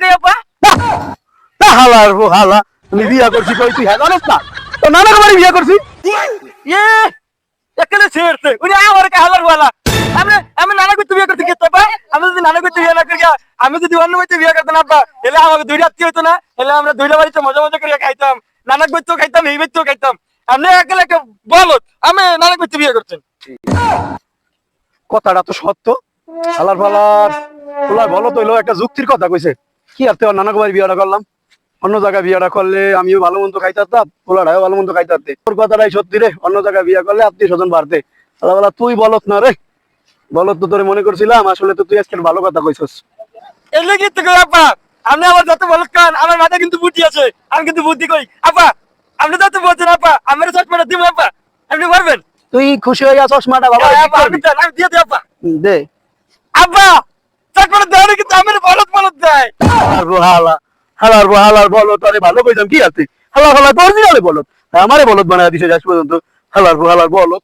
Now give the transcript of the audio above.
কই আপা হালার হালা তুমি বিয়া করছি কই তুই হ্যাঁ জানিস না তো নানার বাড়ি বিয়া করছি ইয়ে এখানে ছেড়তে উনি আমার কে হালার ওয়ালা আমি নানা কই বিয়ে করতে গেতে আপা আমি যদি নানা কই বিয়ে না করি আমি যদি অন্য বাড়িতে বিয়ে করতাম আপা এলে আমাকে দুইটা আত্মীয় হতো না এলে আমরা দুইটা বাড়িতে মজা মজা করে খাইতাম নানা কইতেও খাইতাম এই বাড়িতেও খাইতাম আপনি একেলে বলো আমি নানা কই বিয়ে করছেন কথাটা তো সত্য হালার ফালার তোলা বলো তো এলো একটা যুক্তির কথা কইছে কি আর তোর নানা বাড়ি বিয়াটা করলাম অন্য জায়গায় বিয়াটা করলে আমিও ভালো মন্দ খাইতাম পোলাটাও ভালো মন্দ খাইতে তোর কথাটাই সত্যি রে অন্য জায়গায় বিয়া করলে আত্মীয় স্বজন বাড়তে আল্লাহ তুই বলত না রে বলত তো তোরে মনে করছিলাম আসলে তো তুই আজকে ভালো কথা কইছস এলে কি তো কই আপা আপনি আমার যত বলত কান আমার মাথায় কিন্তু বুদ্ধি আছে আমি কিন্তু বুদ্ধি কই আপা আপনি যত বলছেন আপা আমার চশমাটা দিব আপা আপনি পারবেন তুই খুশি হয়ে যাস চশমাটা বাবা আপা আমি দেন আমি দিয়ে দিই আপা দে আপা চশমাটা দেওয়ার কিন্তু আমার বলত দেয় হালার হালার বলো তোরে ভালো কইতাম কি আছে হালা হালা তোর দিলে বলত আমারে বলত বানায় দিছে যাস পর্যন্ত হালার হালার বলত